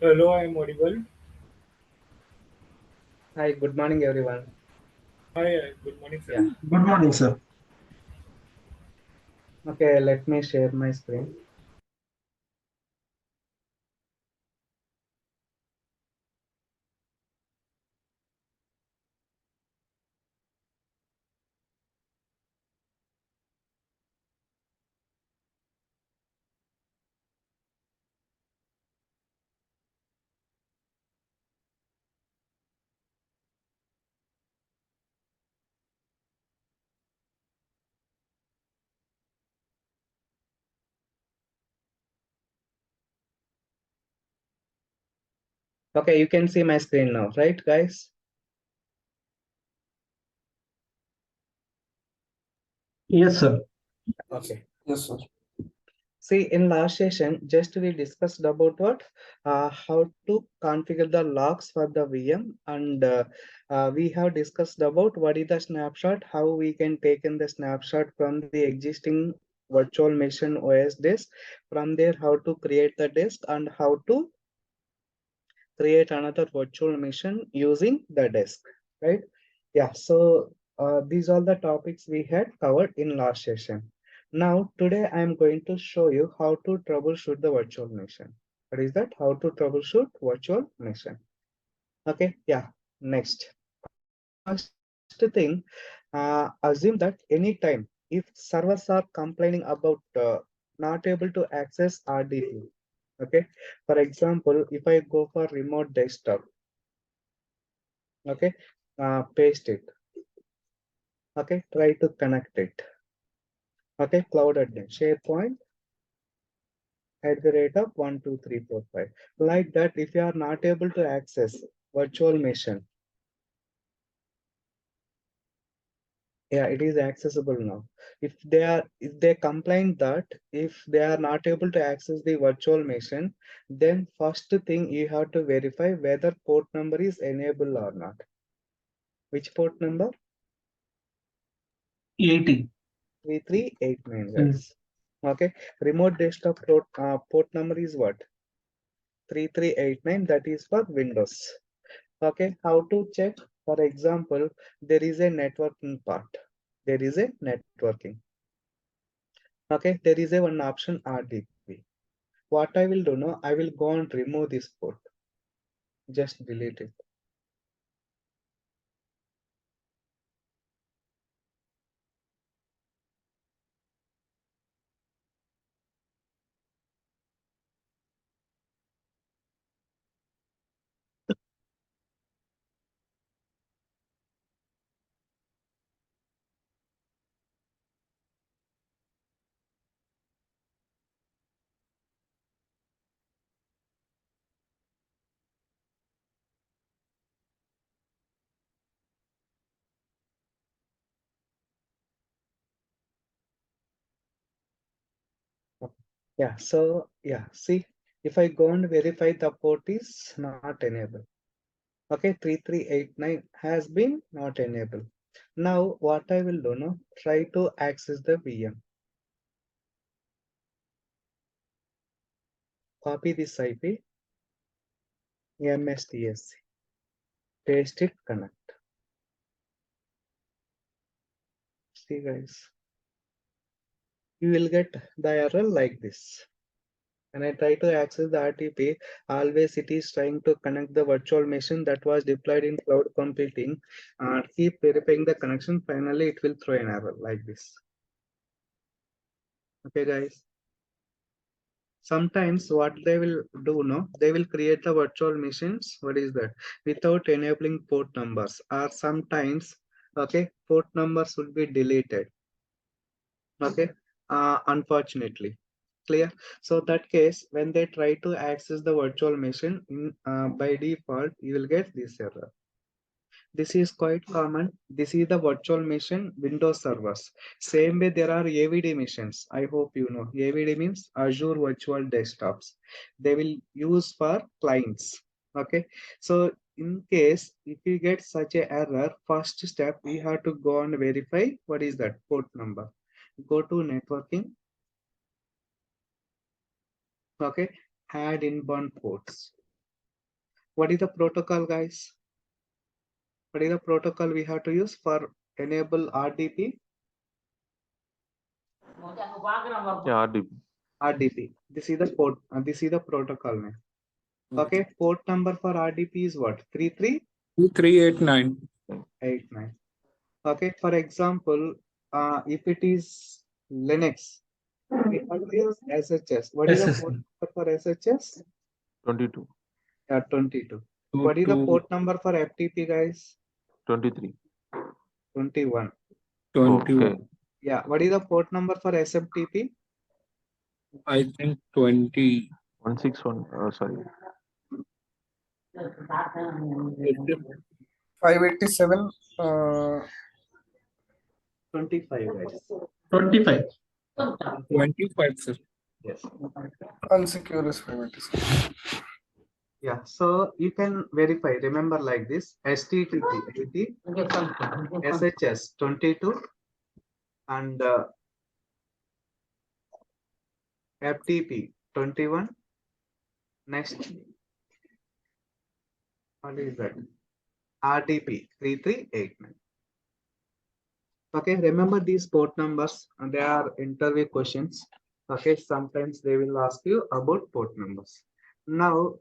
Hello, I am audible. Hi, good morning, everyone. Hi, good morning, sir. Yeah. Good morning, sir. Okay, let me share my screen. Okay, you can see my screen now, right, guys? Yes, sir. Okay. Yes, sir. See, in last session, just we discussed about what, how to configure the logs for the VM, and we have discussed about what is the snapshot, how we can take in the snapshot from the existing virtual machine OS disk. From there, how to create the disk and how to create another virtual machine using the disk, right? Yeah, so these are the topics we had covered in last session. Now, today I am going to show you how to troubleshoot the virtual machine. What is that? How to troubleshoot virtual machine. Okay, yeah, next. First thing, assume that anytime if servers are complaining about not able to access RDP, okay? For example, if I go for remote desktop, okay, paste it, okay, try to connect it, okay, cloud admin sharepoint at the rate of 12345, like that. If you are not able to access virtual machine, yeah, it is accessible now. If they complain that if they are not able to access the virtual machine, then first thing you have to verify whether port number is enabled or not. Which port number? 80. 3389, Mm. guys. Okay, remote desktop port number is what? 3389, that is for Windows. Okay, how to check? For example, there is a networking part. There is a networking. Okay, there is a one option RDP. What I will do now, I will go and remove this port. Just delete it. Okay. Yeah, so yeah, see, if I go and verify the port is not enabled. Okay, 3389 has been not enabled. Now, what I will do now, try to access the VM. Copy this IP, MSTSC, paste it, connect. See, guys, you will get the error like this. When I try to access the RTP, always it is trying to connect the virtual machine that was deployed in cloud computing and keep verifying the connection. Finally, it will throw an error like this. Okay, guys. Sometimes what they will do, no, they will create the virtual machines. What is that? Without enabling port numbers, or sometimes, okay, port numbers will be deleted. Okay, unfortunately. Clear. So that case, when they try to access the virtual machine, by default you will get this error. This is quite common. This is the virtual machine Windows servers. Same way there are AVD machines. I hope you know AVD means Azure Virtual Desktops. They will use for clients. Okay, so in case if you get such a error, first step we have to go and verify what is that port number. Go to networking. Okay, add inbound ports. What is the protocol, guys? What is the protocol we have to use for enable RDP? Yeah, RDP. RDP. This is the port. This is the protocol name. Okay. Port number for RDP is what? 2389. 3389. Okay. For example, if it is Linux, we have to use SHS. What is the port SSN. number for SHS? 22. 22. What is the port number for FTP, guys? 23. 21. 21. Okay. Yeah. What is the port number for SMTP? I think 20. 161. Sorry. 587 25, guys. 25. 25, sir. Yes. unsecure is 587. Yeah. So you can verify. Remember like this: STTP, SHS 22, and FTP 21. Next, what is that? RDP 3389. Okay, remember these port numbers. They are interview questions. Okay, sometimes they will ask you about port numbers. Now,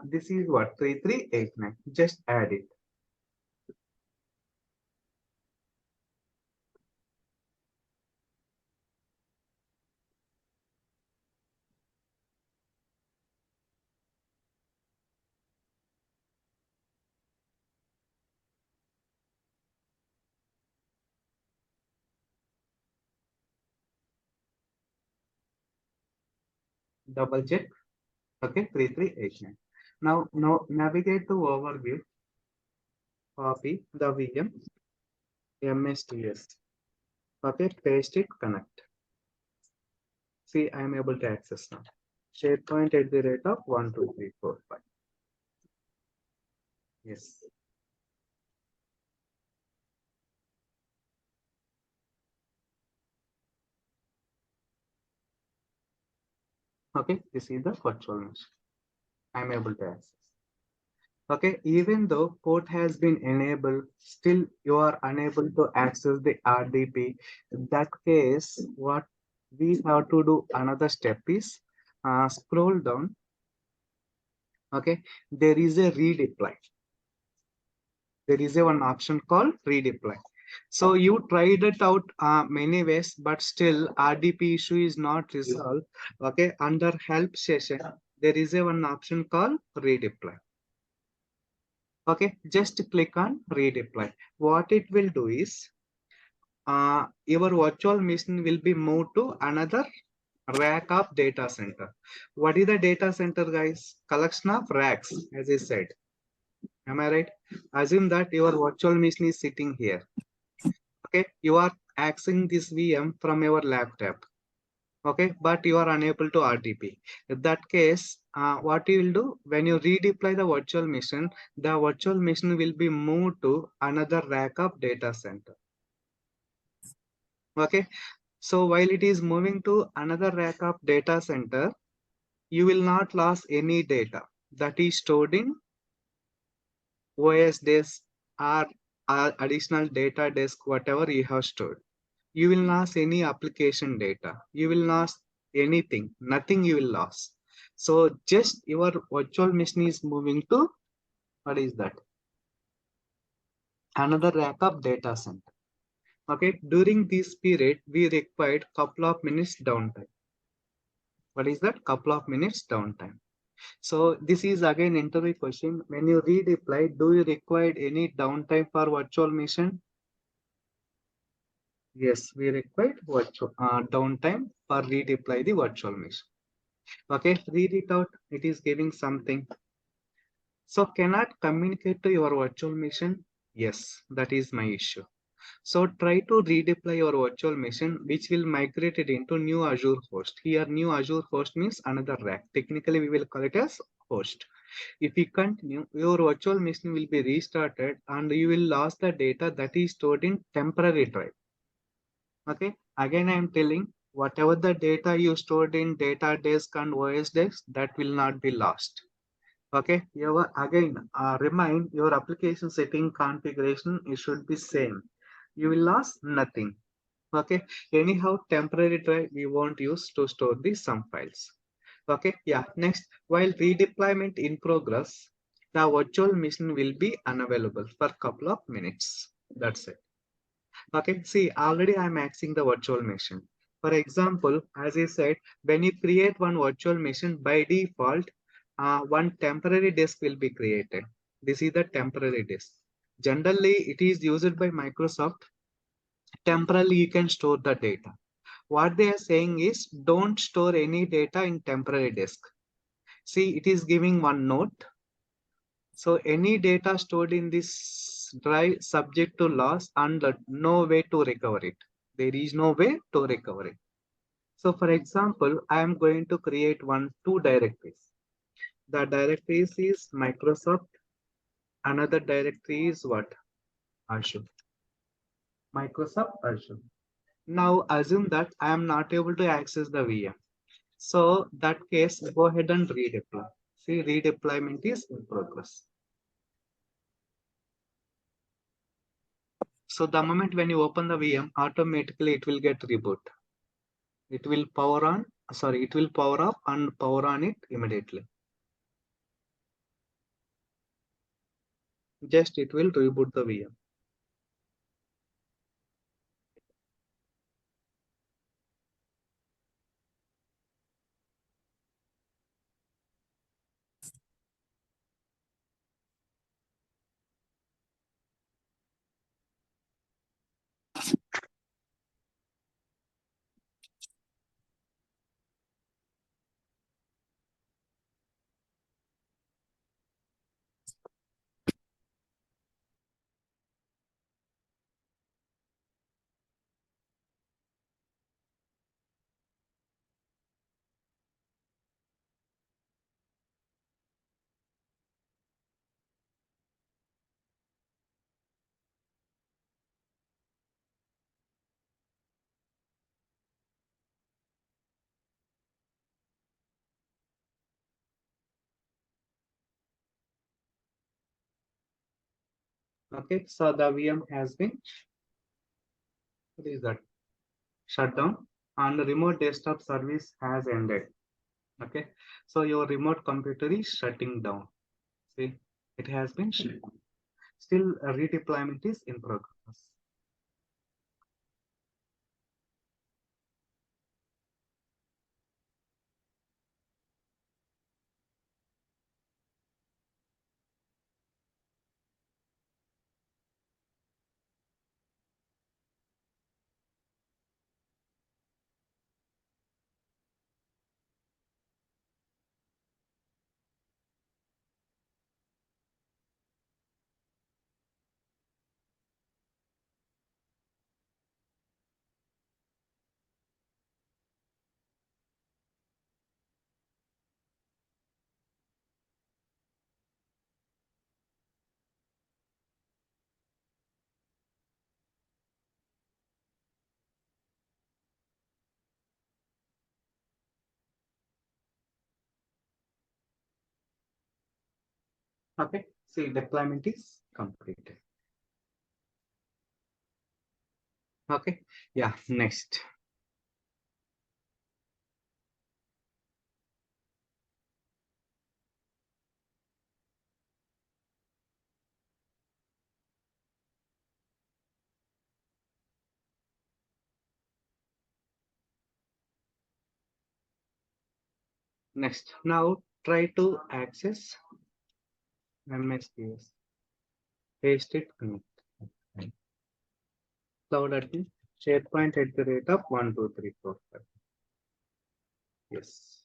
this is what 3389. Just add it. Double check. Okay, 3389. Now navigate to overview. Copy the VM MSTS. Okay, paste it, connect. See, I am able to access now. SharePoint at the rate of 1, 2, 3, 4, 5. Yes. Okay, this is the virtual machine. I am able to access. Okay, even though port has been enabled, still you are unable to access the RDP. In that case, what we have to do another step is scroll down. Okay, there is a redeploy. There is a one option called redeploy. So you tried it out many ways, but still RDP issue is not resolved. Okay, under help session, there is a one option called redeploy. Okay, just click on redeploy. What it will do is your virtual machine will be moved to another rack of data center. What is the data center, guys? Collection of racks, as I said. Am I right? Assume that your virtual machine is sitting here. Okay, you are accessing this VM from your laptop. Okay, but you are unable to RDP. In that case, what you will do when you redeploy the virtual machine, the virtual machine will be moved to another rack of data center. Okay, so while it is moving to another rack of data center, you will not lose any data that is stored in OS disk or additional data disk, whatever you have stored. You will lose any application data. You will lose anything, nothing you will lose. So just your virtual machine is moving to, what is that? Another rack of data center. Okay, during this period, we required couple of minutes downtime. What is that? Couple of minutes downtime. So this is again interview question. When you redeploy, do you require any downtime for virtual machine? Yes, we required virtual downtime for redeploy the virtual machine. Okay, read it out. It is giving something. So cannot communicate to your virtual machine? Yes, that is my issue. So try to redeploy your virtual machine, which will migrate it into new Azure host. Here, new Azure host means another rack. Technically, we will call it as host. If we continue, your virtual machine will be restarted and you will lose the data that is stored in temporary drive. Okay, again, I am telling whatever the data you stored in data disk and OS disk, that will not be lost. Okay, again, remind your application setting configuration, it should be same. You will lose nothing. Okay, anyhow, temporary drive we won't use to store the some files. Okay, yeah, next, while redeployment in progress, the virtual machine will be unavailable for couple of minutes. That's it. Okay, see, already I'm accessing the virtual machine. For example, as I said, when you create one virtual machine, by default, one temporary disk will be created. This is the temporary disk. Generally, it is used by Microsoft. Temporarily, you can store the data. What they are saying is, don't store any data in temporary disk. See, it is giving one note. So any data stored in this drive subject to loss and no way to recover it. There is no way to recover it. So for example, I am going to create two directories. The directories is Microsoft. Another directory is what? Azure. Microsoft Azure. Now assume that I am not able to access the VM. So that case, go ahead and redeploy. See, redeployment is in progress. So the moment when you open the VM, automatically it will get reboot. It will power on, sorry, it will power up and power on it immediately. Just it will reboot the VM. Okay, so the VM has been, what is that? Shut down, and the remote desktop service has ended. Okay, so your remote computer is shutting down. See, it has been shut down. Still, redeployment is in progress. Okay, see, deployment is completed. Okay, yeah, next. Next, now try to access MSPS. Paste it, connect. Cloud admin, SharePoint at the rate of 1, 2, 3, 4, 5. Yes.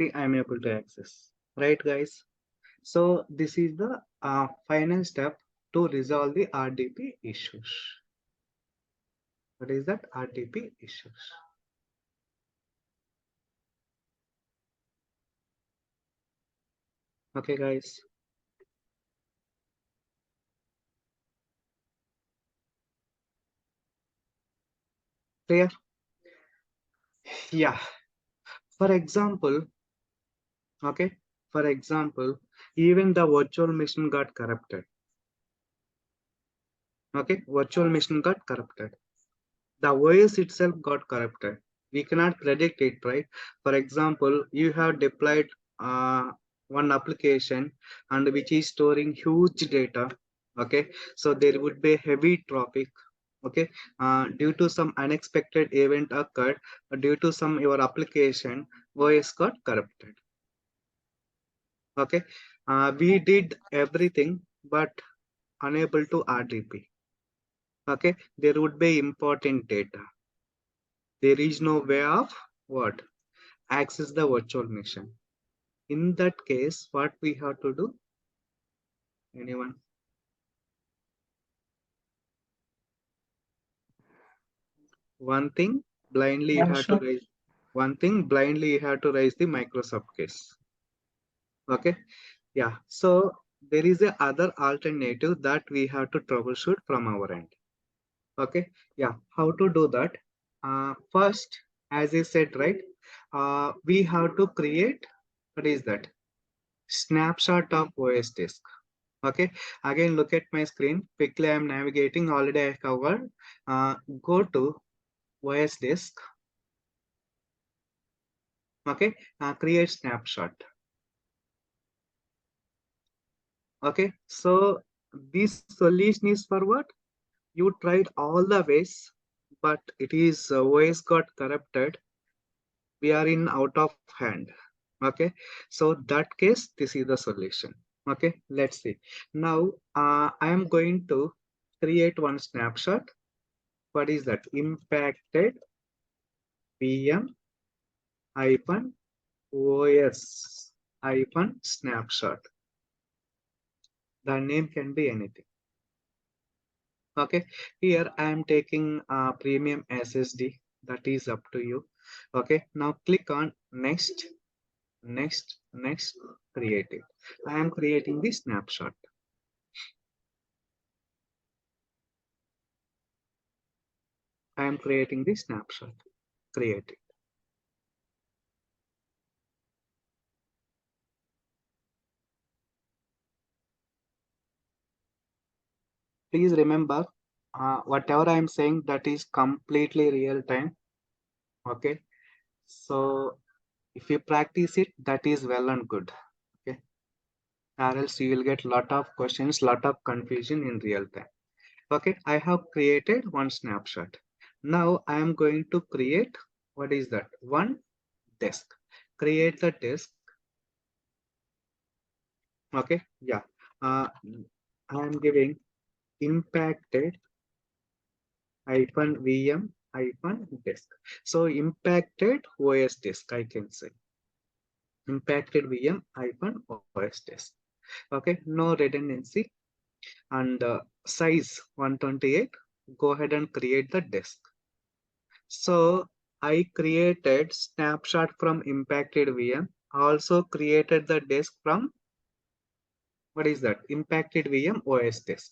See, I'm able to access. Right, guys? So this is the final step to resolve the RDP issues. What is that? RDP issues. Okay, guys. Clear? Yeah. For example, okay, for example, even the virtual machine got corrupted. Okay, virtual machine got corrupted. The OS itself got corrupted. We cannot predict it, right? For example, you have deployed one application and which is storing huge data. Okay, so there would be heavy traffic. Okay, due to some unexpected event occurred, due to some your application, OS got corrupted. Okay, we did everything but unable to RDP. Okay, there would be important data. There is no way of what? Access the virtual machine. In that case, what we have to do? Anyone? One thing blindly you have to raise. One thing blindly you have to raise the Microsoft case. Okay. Yeah. So there is a other alternative that we have to troubleshoot from our end. Okay. Yeah. How to do that? First, as I said, right? We have to create. What is that? Snapshot of OS disk. Okay, again look at my screen. Quickly I am navigating. Already I covered. Go to OS disk. Okay, create snapshot. Okay, so this solution is for what? You tried all the ways, but it is OS got corrupted. We are in out of hand. Okay, so that case, this is the solution. Okay, let's see. Now I am going to create one snapshot. What is that? Impacted VM hyphen OS hyphen snapshot. The name can be anything. Okay, here I am taking premium SSD. That is up to you. Okay, now click on next, next, next, create it. I am creating the snapshot. I am creating the snapshot. Create it. Please remember, whatever I am saying, that is completely real time. Okay, so if you practice it, that is well and good. Okay, or else you will get lot of questions, lot of confusion in real time. Okay, I have created one snapshot. Now I am going to create, what is that? One disk. Create the disk. Okay, yeah. I am giving impacted hyphen VM hyphen disk. So impacted OS disk, I can say. Impacted VM hyphen OS disk. Okay, no redundancy. And size 128. Go ahead and create the disk. So I created snapshot from impacted VM. Also created the disk from, what is that? Impacted VM OS disk.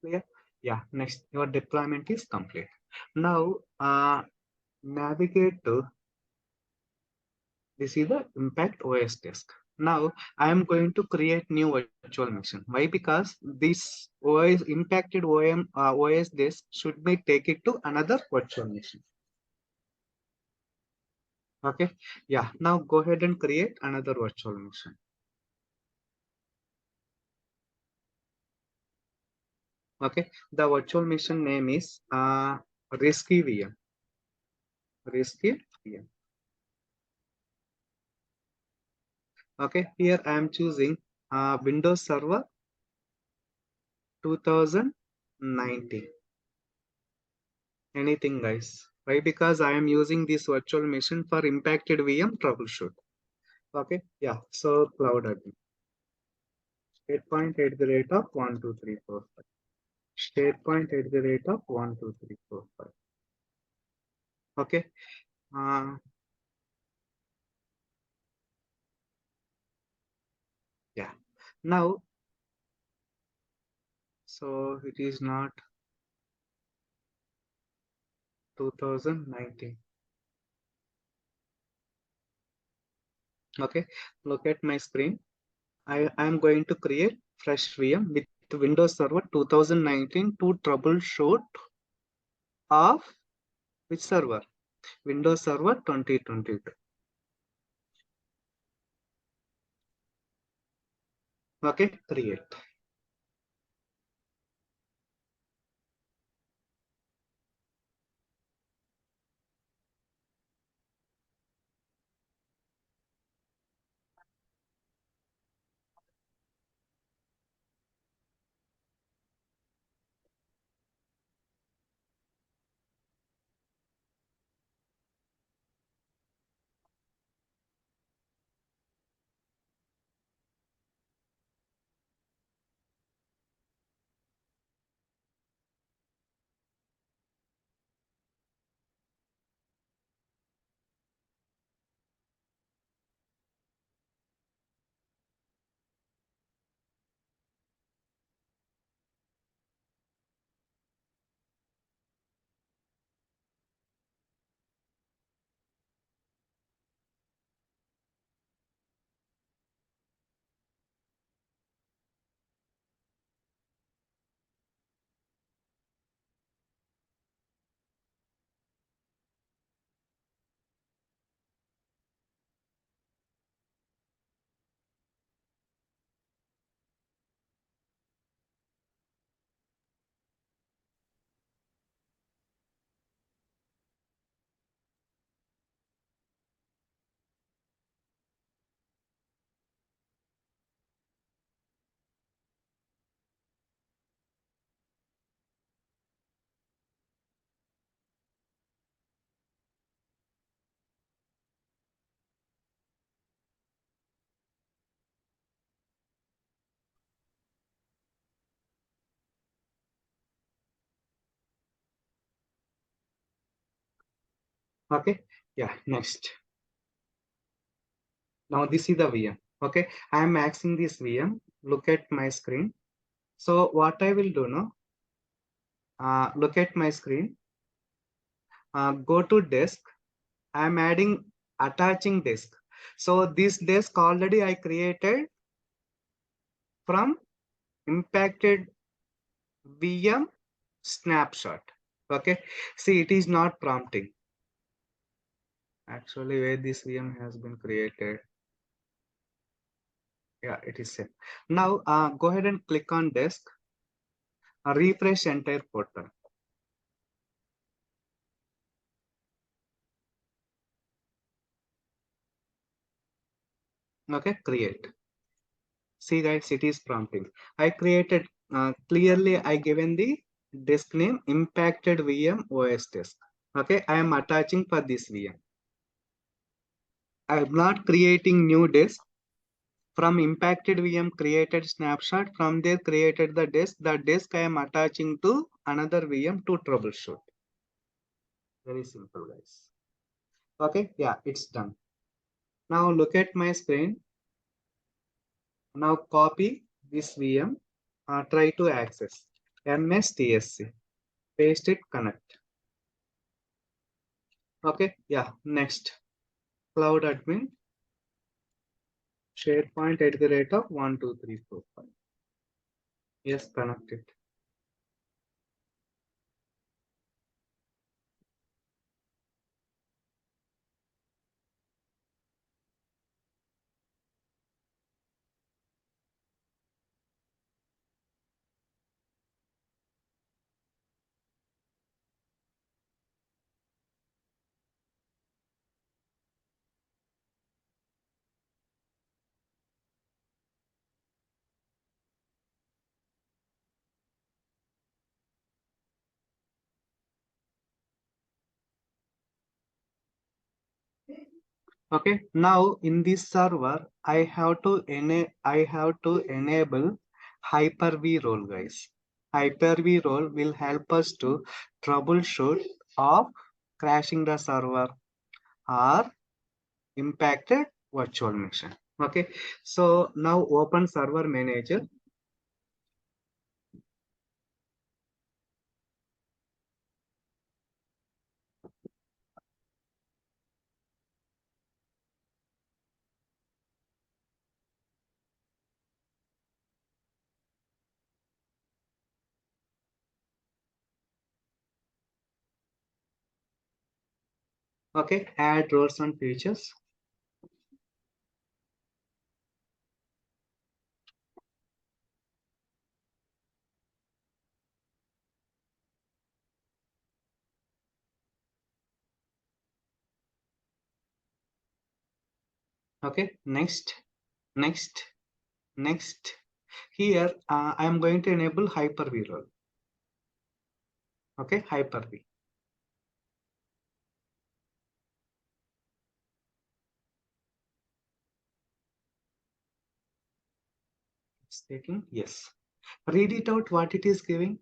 Clear? Yeah, next, your deployment is complete. Now navigate to, this is the impact OS disk. Now I am going to create new virtual machine. Why? Because this OS impacted OS disk should be take it to another virtual machine. Okay, yeah, now go ahead and create another virtual machine. Okay, the virtual machine name is risky VM. Risky VM. Okay, here I am choosing Windows Server 2019. Anything, guys? Why? Because I am using this virtual machine for impacted VM troubleshoot. Okay, yeah. So cloud admin. State point at the rate of 12345. State point at the rate of 12345. Okay. Yeah. Now, so it is not 2019. Okay. Look at my screen. I am going to create fresh VM with Windows Server 2019 to troubleshoot of which server? Windows Server 2022. Okay, create. Okay, yeah, next. Now this is the VM. Okay, I am accessing this VM. Look at my screen. So what I will do now, look at my screen, go to disk. I am attaching disk. So this disk already I created from impacted VM snapshot. Okay, see it is not prompting. Actually, where this VM has been created. Yeah, it is same. Now go ahead and click on disk, refresh entire portal. Okay, create. See guys, it is prompting. I created clearly. I given the disk name impacted VM OS disk. Okay, I am attaching for this VM. I am not creating new disk. From impacted VM created snapshot. From there created the disk. The disk I am attaching to another VM to troubleshoot. Very simple, guys. Okay, yeah, it's done. Now look at my screen. Now copy this VM. Try to access MSTSC. Paste it, connect. Okay, yeah, next. Cloud admin. SharePoint at the rate of 12345. Yes, connect it. Okay, now in this server, I have to enable Hyper-V role, guys. Hyper-V role will help us to troubleshoot of crashing the server or impacted virtual machine. Okay, so now open server manager. Okay, add roles and features. Okay, next. Here, I am going to enable Hyper-V role. Okay, Hyper-V. It's taking, yes. Read it out what it is giving.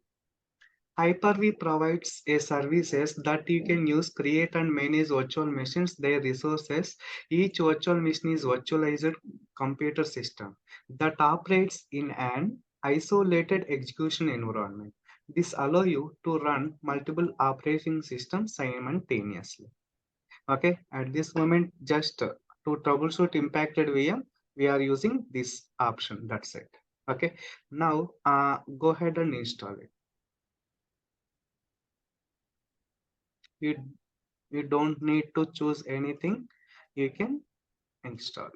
Hyper-V provides a services that you can use, create and manage virtual machines, their resources. Each virtual machine is virtualized computer system that operates in an isolated execution environment. This allows you to run multiple operating systems simultaneously. Okay, at this moment, just to troubleshoot impacted VM, we are using this option. That's it. Okay, now go ahead and install it. You you don't need to choose anything. You can install.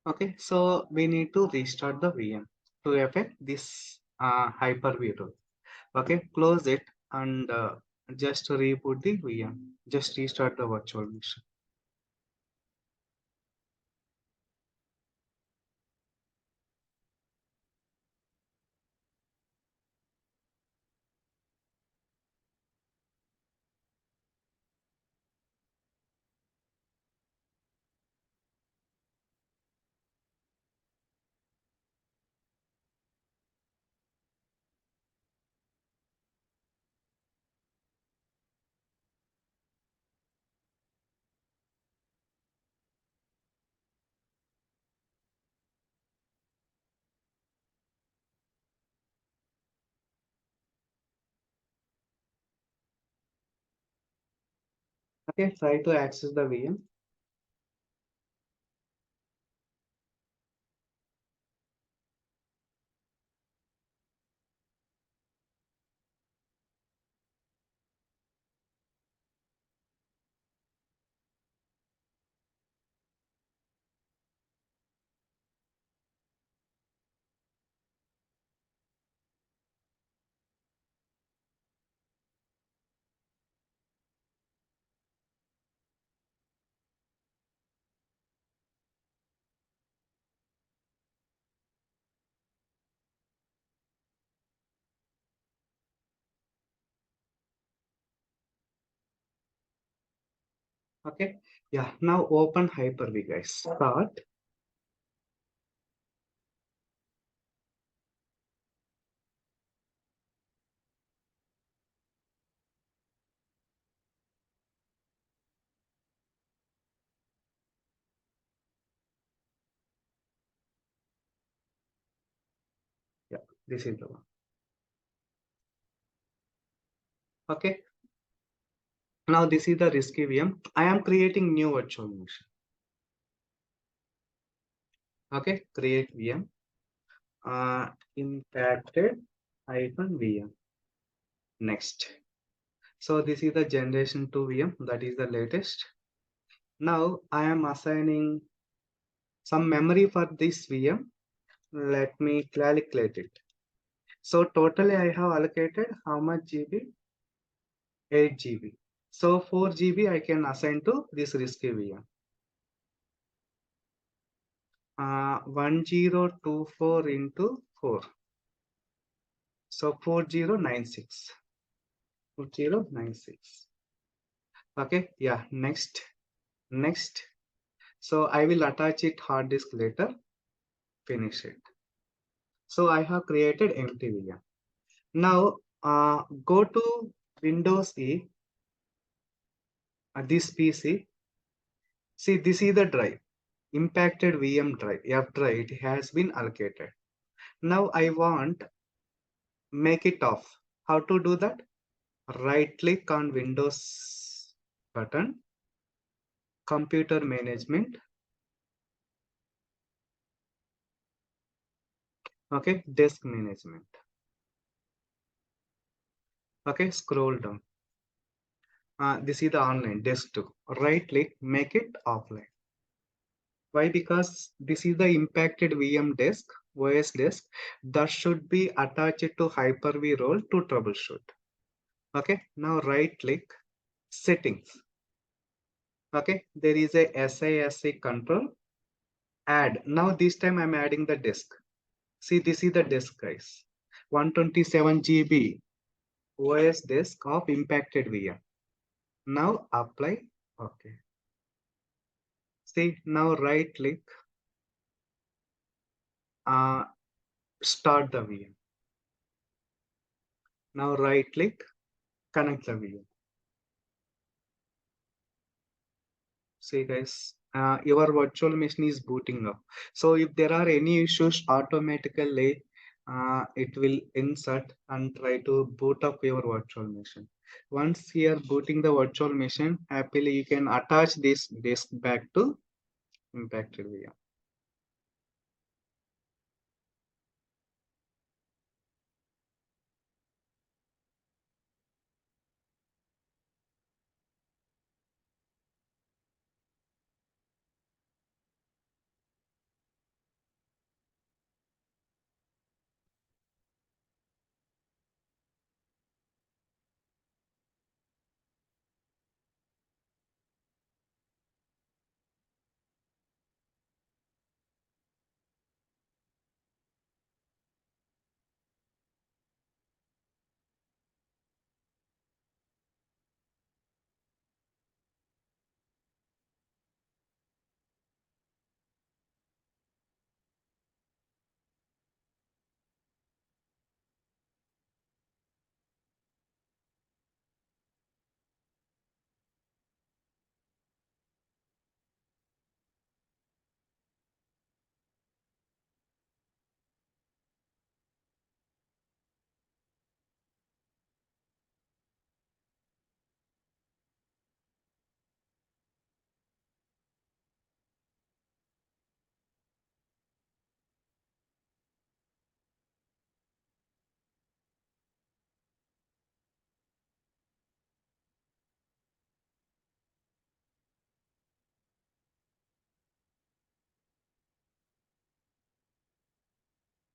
Okay, so we need to restart the VM to affect this Hyper-V rule. Okay, close it and just reboot the VM. Just restart the virtual machine. Okay, try to access the VM. Okay, yeah, now open Hyper-V guys. Start. Yeah, this is the one. Okay, now this is the risky VM. I am creating new virtual machine. Okay, create VM. Impacted hyphen VM. Next. So this is the generation 2 VM, that is the latest. Now I am assigning some memory for this VM. Let me calculate it. So totally I have allocated how much GB? 8 GB. So 4 GB I can assign to this risky VM. 1024 into 4. So 4096. 4096. Okay, yeah, next. So I will attach it hard disk later. Finish it. So I have created empty VM. Now go to Windows E, this PC. See, this is the drive, impacted VM drive, F drive. It has been allocated. Now I want make it off. How to do that? Right click on Windows button, computer management. Okay, disk management. Okay, scroll down. This is the online disk 2. Right click, make it offline. Why? Because this is the impacted VM disk, OS disk, that should be attached to Hyper-V role to troubleshoot. Okay, now right click, settings. Okay, there is a SISC control, add. Now this time I'm adding the disk. See, this is the disk guys, 127 GB OS disk of impacted VM. Now apply, okay. See, now right click, start the VM. Now right click, connect the VM. See guys, your virtual machine is booting up. So if there are any issues, automatically it will insert and try to boot up your virtual machine. Once you are booting the virtual machine, happily you can attach this disk back to impacted VM.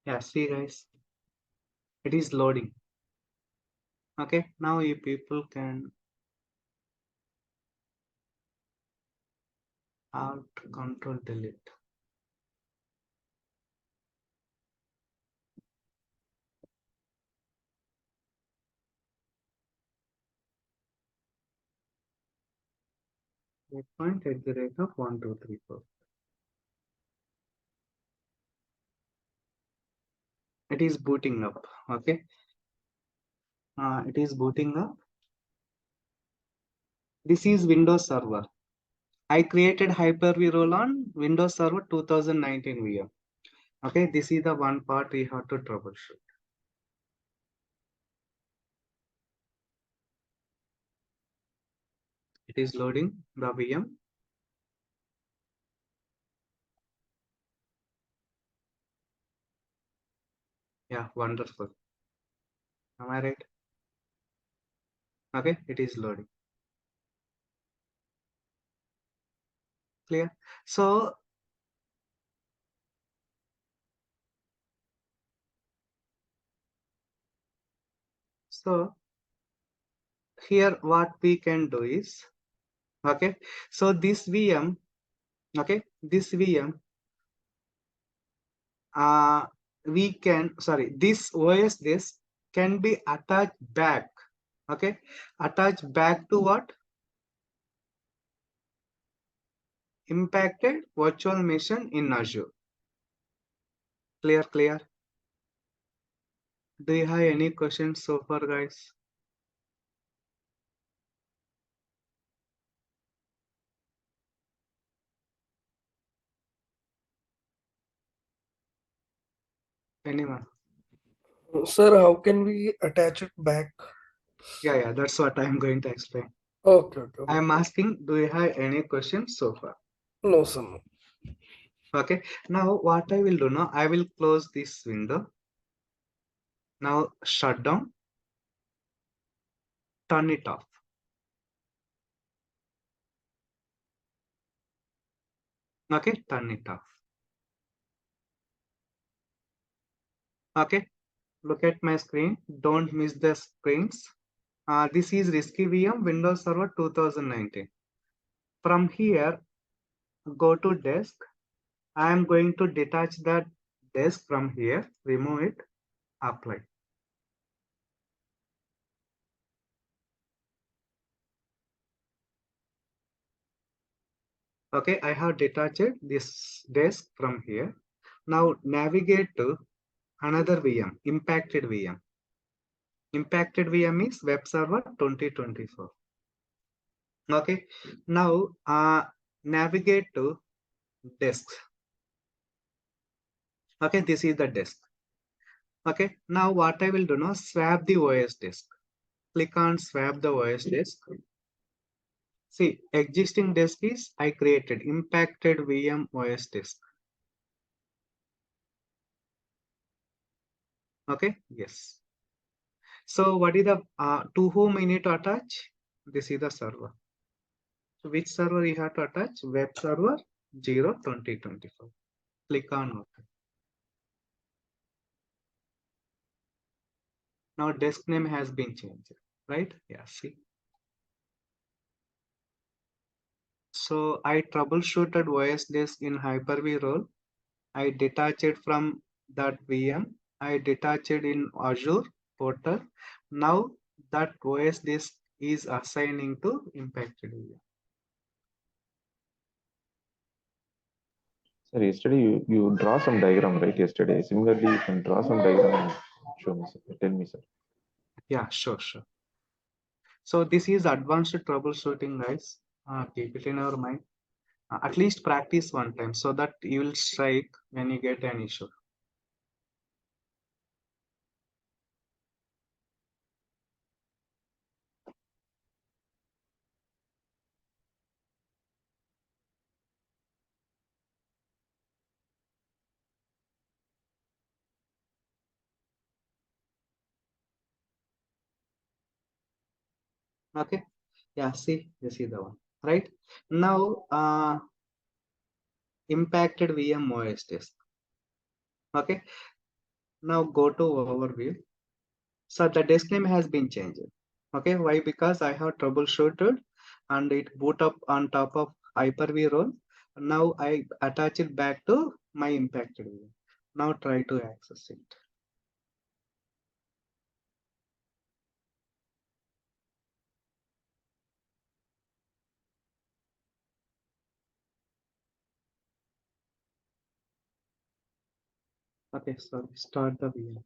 Yeah, see guys, it is loading. Okay, now you people can Alt Control Delete. 8.8.1.2.3.4. It is booting up. Okay. It is booting up. This is Windows Server. I created Hyper-V role on Windows Server 2019 VM. Okay, this is the one part we have to troubleshoot. It is loading the VM. Yeah, wonderful. Am I right? Okay, it is loading. Clear? So here what we can do is, okay, so this VM, okay, this VM, this OS disk can be attached back, okay, attached back to what? Impacted virtual machine in Azure. Clear, clear. Do you have any questions so far, guys? Anyone? Sir, how can we attach it back? Yeah, that's what I'm going to explain. Okay, okay. I'm asking, do you have any questions so far? No, sir. No. Okay, now what I will do now, I will close this window. Now shut down, turn it off. Okay, turn it off. Okay, look at my screen. Don't miss the screens. This is Risky VM Windows Server 2019. From here, go to desk. I am going to detach that desk from here, remove it, apply. Okay, I have detached this desk from here. Now navigate to another VM, impacted VM. Impacted VM is Web Server 2024. Okay, now navigate to desk. Okay, this is the desk. Okay, now what I will do now, swap the OS disk. Click on swap the OS disk. See, existing disk is I created impacted VM OS disk. Okay, yes. So what is the to whom I need to attach? This is the server. So which server you have to attach? Web server 0 2024. Click on OK. Now disk name has been changed, right? Yeah, see. So I troubleshooted OS disk in Hyper-V role. I detached it from that VM. I detached it in Azure portal. Now that OS disk is assigning to impacted VM. Sir, yesterday you draw some diagram, right? Yesterday. Similarly, you can draw some diagram and show me, sir. Tell me, sir. Yeah, sure. So this is advanced troubleshooting, guys. Keep it in your mind. At least practice one time so that you will strike when you get an issue. Okay. Yeah, see, this is the one. Right. Now impacted VM OS disk. Okay. Now go to overview. So the disk name has been changed. Okay, why? Because I have troubleshooted and it boot up on top of Hyper-V role. Now I attach it back to my impacted VM. Now try to access it. Okay, so start the VM.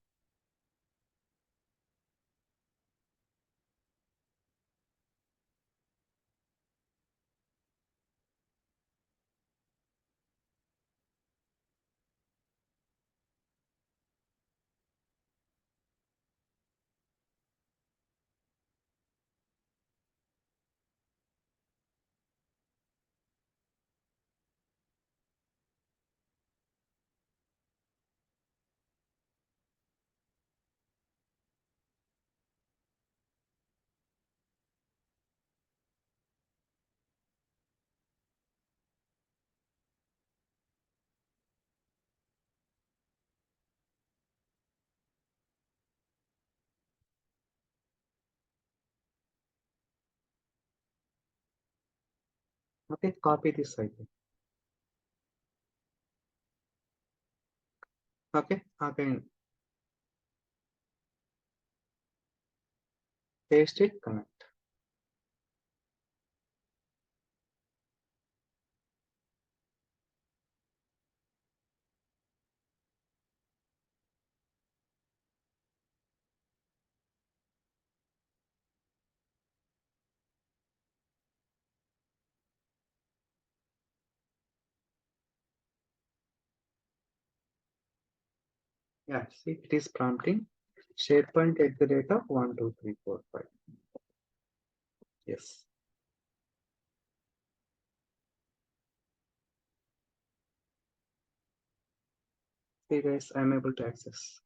Okay, copy this IP. Okay, again paste it, connect. Yeah, see, it is prompting SharePoint at the rate of 1, 2, 3, 4, 5. Yes. See guys, I'm able to access.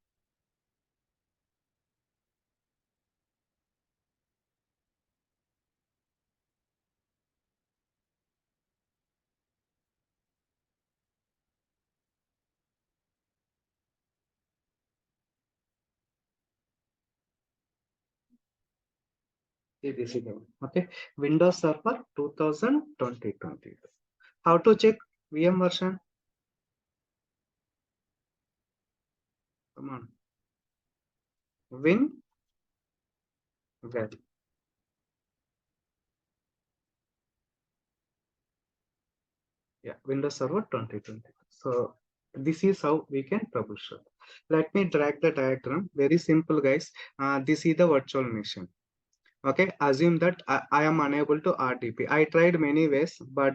See, this is the one. Okay, Windows Server 2020. How to check VM version? Come on. Well. Yeah, Windows Server 2020. So this is how we can troubleshoot. Let me drag the diagram. Very simple, guys. This is the virtual machine. Okay, assume that I am unable to RDP. I tried many ways, but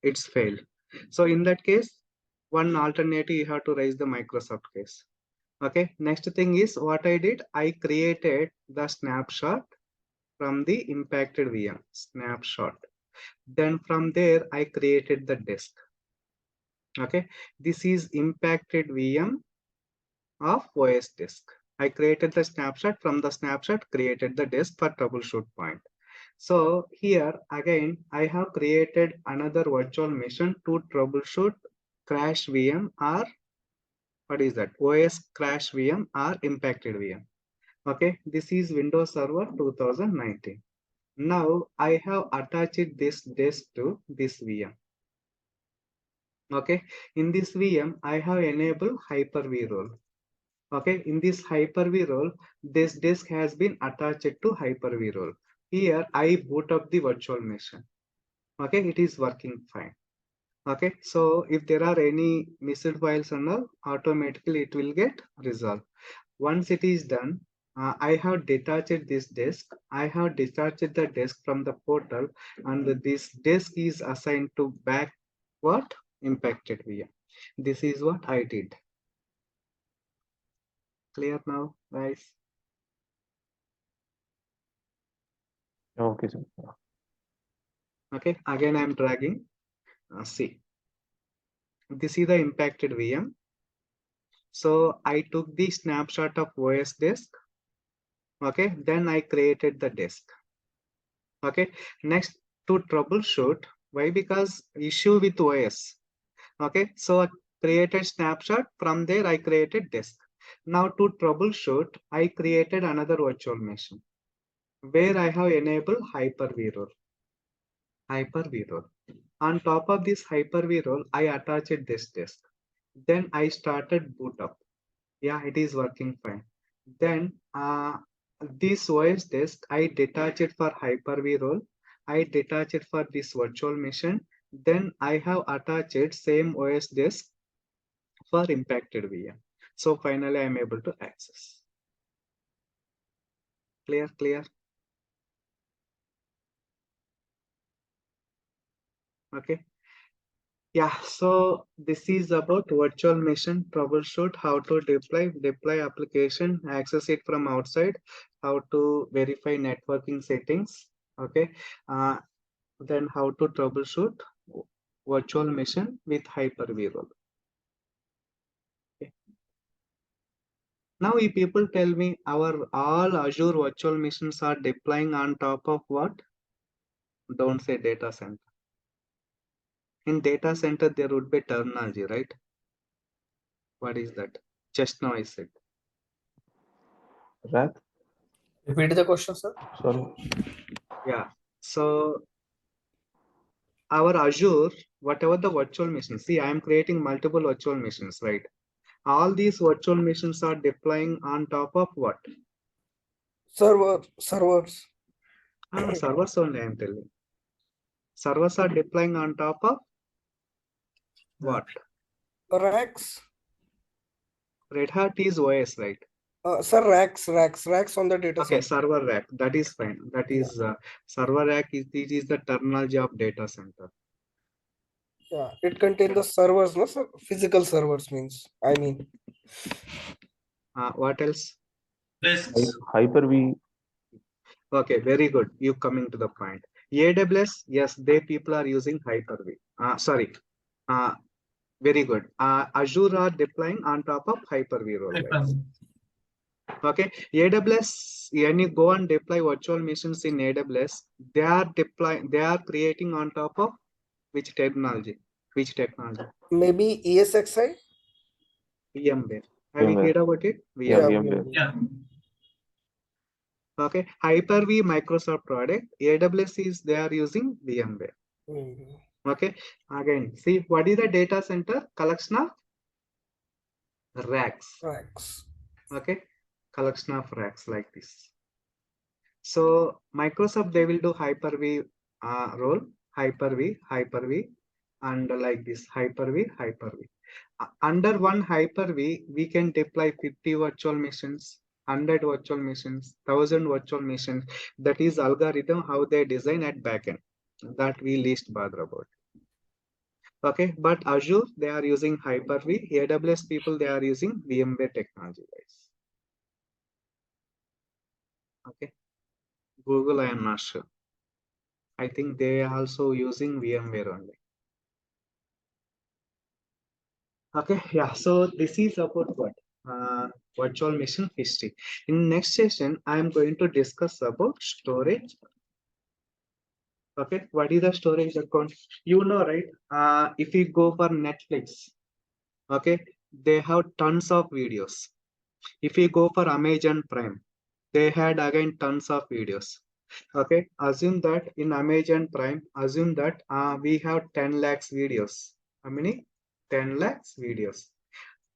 it's failed. So in that case, one alternative you have to raise the Microsoft case. Okay, next thing is what I did. I created the snapshot from the impacted VM snapshot. Then from there, I created the disk. Okay, this is impacted VM of OS disk. I created the snapshot. From the snapshot, created the disk for troubleshoot point. So here again, I have created another virtual machine to troubleshoot crash VM or what is that? OS crash VM or impacted VM. Okay, this is Windows Server 2019. Now I have attached this disk to this VM. Okay, in this VM, I have enabled Hyper-V role. Okay, in this Hyper-V role, this disk has been attached to Hyper-V role. Here, I boot up the virtual machine. Okay, it is working fine. Okay, so if there are any missed files and all, automatically it will get resolved. Once it is done, I have detached this disk. I have detached the disk from the portal, and this disk is assigned to back what? Impacted VM. This is what I did. Clear now, guys? Okay, sir. Okay, again I'm dragging. See, this is the impacted VM. So I took the snapshot of OS disk. Okay, then I created the disk. Okay, next to troubleshoot. Why? Because issue with OS. Okay, so I created snapshot. From there I created disk. Now to troubleshoot, I created another virtual machine where I have enabled Hyper-V role. Hyper-V role. On top of this Hyper-V role, I attached this disk. Then I started boot up. Yeah, it is working fine. Then this OS disk, I detach it for Hyper-V role. I detach it for this virtual machine. Then I have attached same OS disk for impacted VM. So finally, I'm able to access. Clear? Okay. Yeah, so this is about virtual machine troubleshoot, how to deploy application, access it from outside, how to verify networking settings. Okay. Then how to troubleshoot virtual machine with Hyper-V role. Okay. Now, if people tell me our all Azure virtual machines are deploying on top of what? Don't say data center. In data center, there would be terminology, right? What is that? Just now I said. Rack? Repeat the question, sir. Sorry. Yeah. So our Azure, whatever the virtual machines, see, I am creating multiple virtual machines, right? All these virtual machines are deploying on top of what? Servers. Servers only, I am telling. Servers are deploying on top of what? Racks. Red Hat is OS, right? Sir, racks on the data Okay, center. server rack. That is fine. That is server rack. It is the terminology of data center. Yeah, it contains the servers, no, sir? Physical servers means. I mean, What else? Hyper-V. Okay, very good. You coming to the point. AWS, yes, they people are using Hyper-V. Sorry. Very good. Azure are deploying on top of Hyper-V role. Guys. Okay, AWS, when you go and deploy virtual machines in AWS, they are creating on top of which technology? Which technology? maybe ESXi. VMware. Have you heard about it? Yeah, VMware. VMware. Okay, Hyper-V Microsoft product. AWS is they are using VMware. Okay, again, see what is the data center? Collection of racks. Racks. Okay, collection of racks like this. So Microsoft, they will do Hyper-V role, Hyper-V, and like this Hyper-V. Under one Hyper-V, we can deploy 50 virtual machines, 100 virtual machines, 1000 virtual machines. That is algorithm how they design at backend. That we least bother about. Okay, but Azure, they are using Hyper-V. AWS people, they are using VMware technology, guys. Okay. Google, I am not sure. I think they are also using VMware only. Okay, yeah. So this is about what? Virtual machine history. In next session, I am going to discuss about storage. Okay, what is the storage account? You know, right? If you go for Netflix, okay, they have tons of videos. If you go for Amazon Prime, they had again tons of videos. Okay, assume that in Amazon Prime, assume that we have 10 lakhs videos. How many? 10 lakhs videos.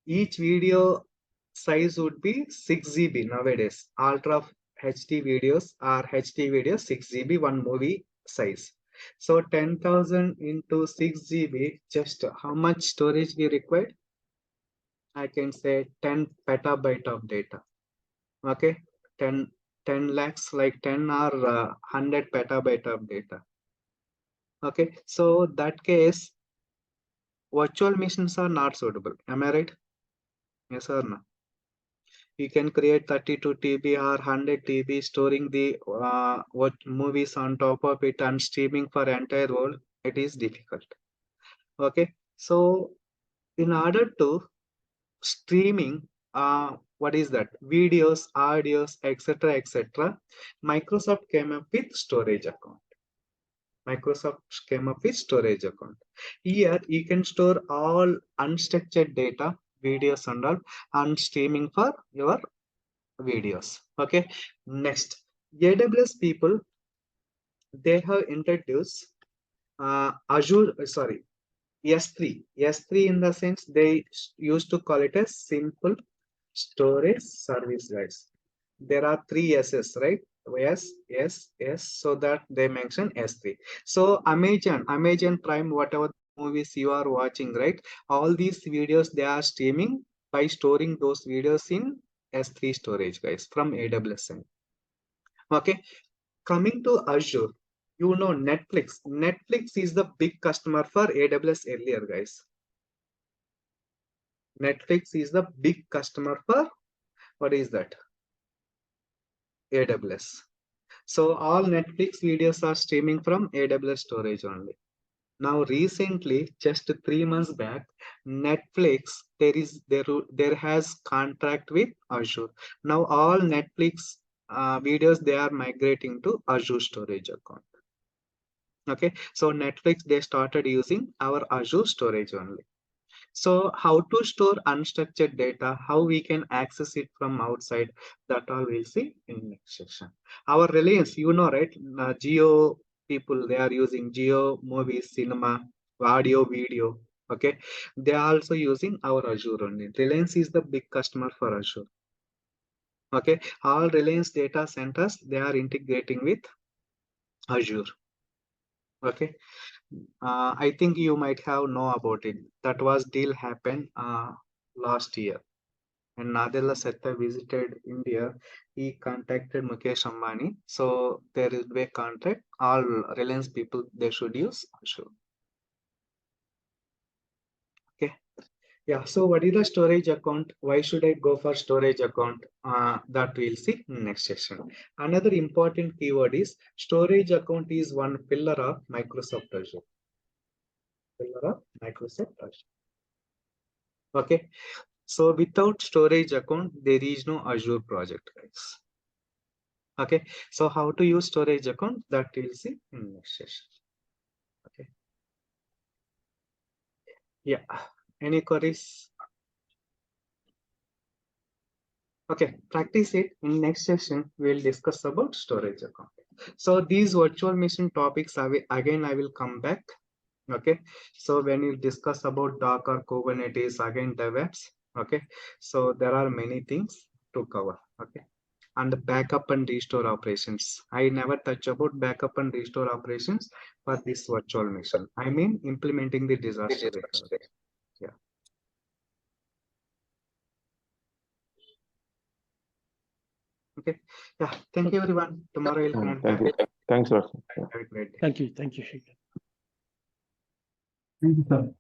Each video size would be 6 GB nowadays. Ultra HD videos or HD videos 6 GB one movie size. So 10,000 into 6 GB, just how much storage we require? I can say 10 petabyte of data. Okay, 10 lakhs, like 10 or 100 petabyte of data. Okay, so that case, virtual machines are not suitable. Am I right? Yes or no? You can create 32 TB or 100 TB, storing the what movies on top of it and streaming for entire world. It is difficult. Okay, so in order to streaming, what is that? Videos, audios, etc. Microsoft came up with storage account. Microsoft came up with storage account. Here you can store all unstructured data, videos and all, and streaming for your videos. Okay, next, AWS people, they have introduced Azure, sorry, S3 in the sense they used to call it a simple storage service, guys. There are three S's, right? S. So that they mention S3. So Amazon Prime, whatever movies you are watching, right? All these videos they are streaming by storing those videos in S3 storage, guys, from AWS. Okay, coming to Azure, you know Netflix. Netflix is the big customer for AWS earlier, guys. Netflix is the big customer for, what is that? AWS. So all Netflix videos are streaming from AWS storage only. Now recently, just 3 months back, Netflix there has contract with Azure. Now all Netflix videos, they are migrating to Azure storage account. Okay, so Netflix, they started using our Azure storage only. So how to store unstructured data, how we can access it from outside, that all we'll see in next section. Our Reliance, you know, right? Geo people, they are using Geo movies, cinema, audio, video. Okay, they are also using our Azure only. Reliance is the big customer for Azure. Okay, all Reliance data centers, they are integrating with Azure. Okay, I think you might have know about it. That was deal happened last year. And Nadella Setta visited India. He contacted Mukesh Ambani. So there is a contract. All Reliance people, they should use Azure. Okay. Yeah. So what is the storage account? Why should I go for storage account? That we'll see in next session. Another important keyword is storage account is one pillar of Microsoft Azure. Pillar of Microsoft Azure. Okay. So without storage account, there is no Azure project, guys. Okay. So how to use storage account, that we'll see in next session. Okay. Yeah. Any queries? Okay. Practice it. In next session, we'll discuss about storage account. So these virtual machine topics, I will come back. Okay. So when you discuss about Docker, Kubernetes, again DevOps. Okay. So there are many things to cover. Okay. And the backup and restore operations. I never touch about backup and restore operations for this virtual machine. I mean implementing the disaster recovery. Yeah. Okay. Yeah. Thank you, everyone. Tomorrow we'll connect. Thank you. Thanks a lot. Have a great day. Thank you. Thank you, Shekhar. Thank you, sir.